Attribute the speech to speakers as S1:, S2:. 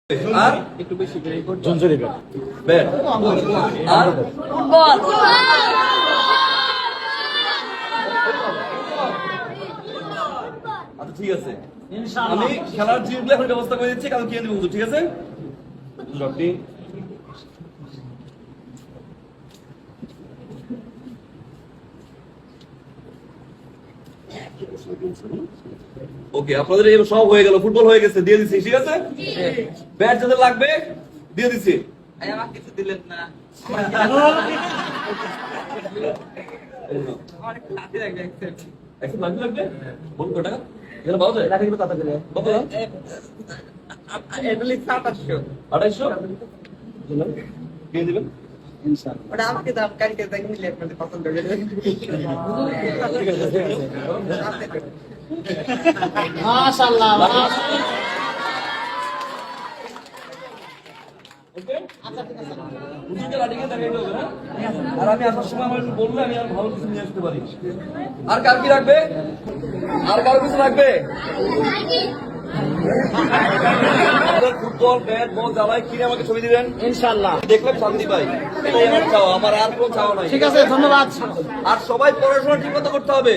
S1: আর
S2: একটু বেশি করে
S3: ঝুনঝুনি
S1: ব্যাট আর
S4: ফুটবল
S1: আচ্ছা ঠিক আছে আমি খেলার জিনিসগুলো এখন ব্যবস্থা করে দিচ্ছি কাল কিনে দেবো ঠিক আছে আপনি ওকে আপনাদের এই সব হয়ে গেল ফুটবল হয়ে গেছে দিয়ে দিচ্ছি ঠিক আছে ব্যাট যাদের লাগবে দিয়ে দিচ্ছি
S2: আমাকে কিছু দিলেন না আমার কাছে লাগবে
S1: একশো লাগবে বলুন কত টাকা এখানে পাওয়া যায়
S3: টাকা কিন্তু কথা করে
S1: কত
S2: এগুলি 2700
S1: 2800 কে দিবেন
S3: ইনশাআল্লাহ
S2: ওটা আমাকে দাম কালকে দেখে নিলে আপনাদের পছন্দ করে
S3: মাশাআল্লাহ
S1: ওকে বুঝতে লাঠিকে দেখাই দেবো না আর আমি আসার সময় আমার একটু বললে আমি আর ভালো কিছু নিয়ে আসতে পারি আর কার কি রাখবে আর কার কিছু রাখবে ফুটবল ব্যাট বল জ্বালাই কিনে আমাকে ছবি দিবেন
S3: ইনশাআল্লাহ
S1: দেখলাম শান্তি পাই এটাই আমার চাওয়া আমার আর কোনো চাওয়া নাই
S3: ঠিক আছে ধন্যবাদ
S1: আর সবাই পড়াশোনা ঠিক মতো করতে হবে